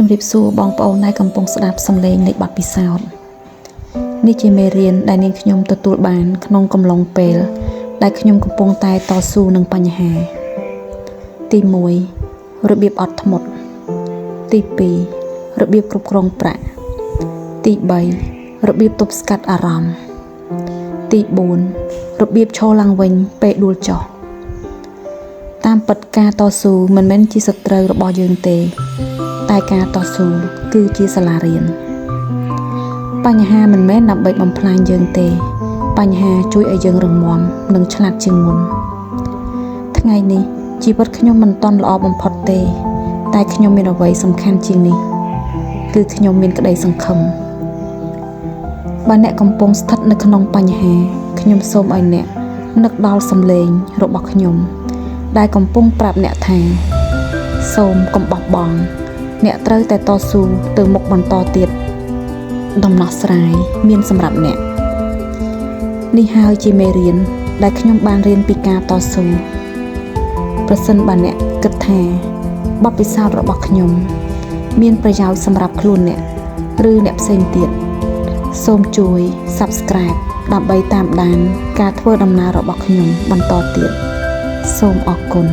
ជំរាបសួរបងប្អូនដែលកំពុងស្ដាប់សំឡេងនៃបទពិសោធន៍នេះជាមេរៀនដែលនាងខ្ញុំទទួលបានក្នុងកំឡុងពេលដែលខ្ញុំកំពុងតែតស៊ូនឹងបញ្ហាទី1របៀបអត់ធ្មត់ទី2របៀបគ្រប់គ្រងប្រាក់ទី3របៀបទប់ស្កាត់អារម្មណ៍ទី4របៀបឈរឡើងវិញពេលដួលចុះតាមពិតការតស៊ូមិនមែនជាសត្រូវរបស់យើងទេតែការតស៊ូគឺជាសាលារៀនបញ្ហាមិនមែនដើម្បីបំផ្លាញយើងទេបញ្ហាជួយឲ្យយើងរឹងមាំនិងឆ្លាតជាងមុនថ្ងៃនេះជីវិតខ្ញុំមិនទាន់ល្អបំផុតទេតែខ្ញុំមានអ្វីសំខាន់ជាងនេះគឺខ្ញុំមានក្តីសង្ឃឹមបើអ្នកកំពុងស្ថិតនៅក្នុងបញ្ហាខ្ញុំសូមឲ្យអ្នកនឹកដល់សំឡេងរបស់ខ្ញុំដែលកំពុងប្រាប់អ្នកថាសូមកុំបោះបង់អ្នកត្រូវតែតស៊ូទៅមុខបន្តទៀតដំណោះស្រាយមានសម្រាប់អ្នកនេះហើយជាមេរៀនដែលខ្ញុំបានរៀនពីការតស៊ូប្រសិនបើអ្នកគិតថាបទពិសោធន៍របស់ខ្ញុំមានប្រយោជន៍សម្រាប់ខ្លួនអ្នកឬអ្នកផ្សេងទៀតសូមជួយ Subscribe ដើម្បីតាមដានការធ្វើដំណើររបស់ខ្ញុំបន្តទៀតសូមអរគុណ